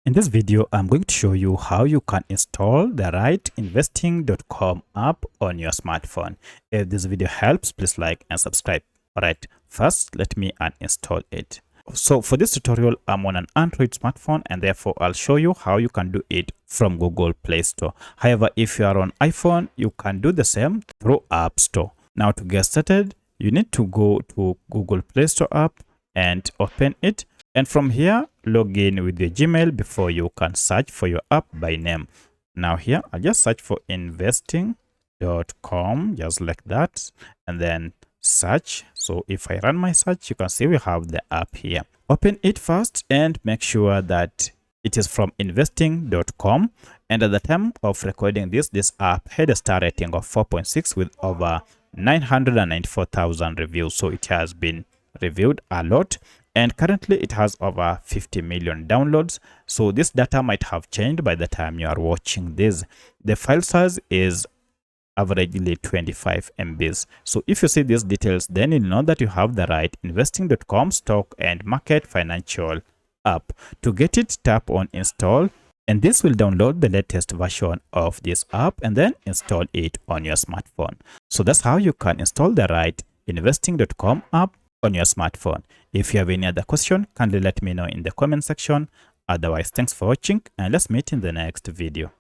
In this video, I'm going to show you how you can install the RightInvesting.com app on your smartphone. If this video helps, please like and subscribe. Alright, first let me uninstall it. So for this tutorial, I'm on an Android smartphone and therefore I'll show you how you can do it from Google Play Store. However, if you are on iPhone, you can do the same through App Store. Now to get started, you need to go to Google Play Store app and open it. And from here, log in with your Gmail before you can search for your app by name. Now here, I'll just search for investing.com, just like that, and then search. So if I run my search, you can see we have the app here. Open it first and make sure that it is from investing.com. And at the time of recording this app had a star rating of 4.6 with over 994,000 reviews. So it has been reviewed a lot. And currently it has over 50 million downloads. So this data might have changed by the time you are watching this. The file size is averagely 25 MBs. So if you see these details, then you'll know that you have the right investing.com stock and market financial app. To get it, tap on install, and this will download the latest version of this app and then install it on your smartphone. So that's how you can install the right investing.com app on your smartphone. If you have any other question, kindly let me know in the comment section. Otherwise, thanks for watching and let's meet in the next video.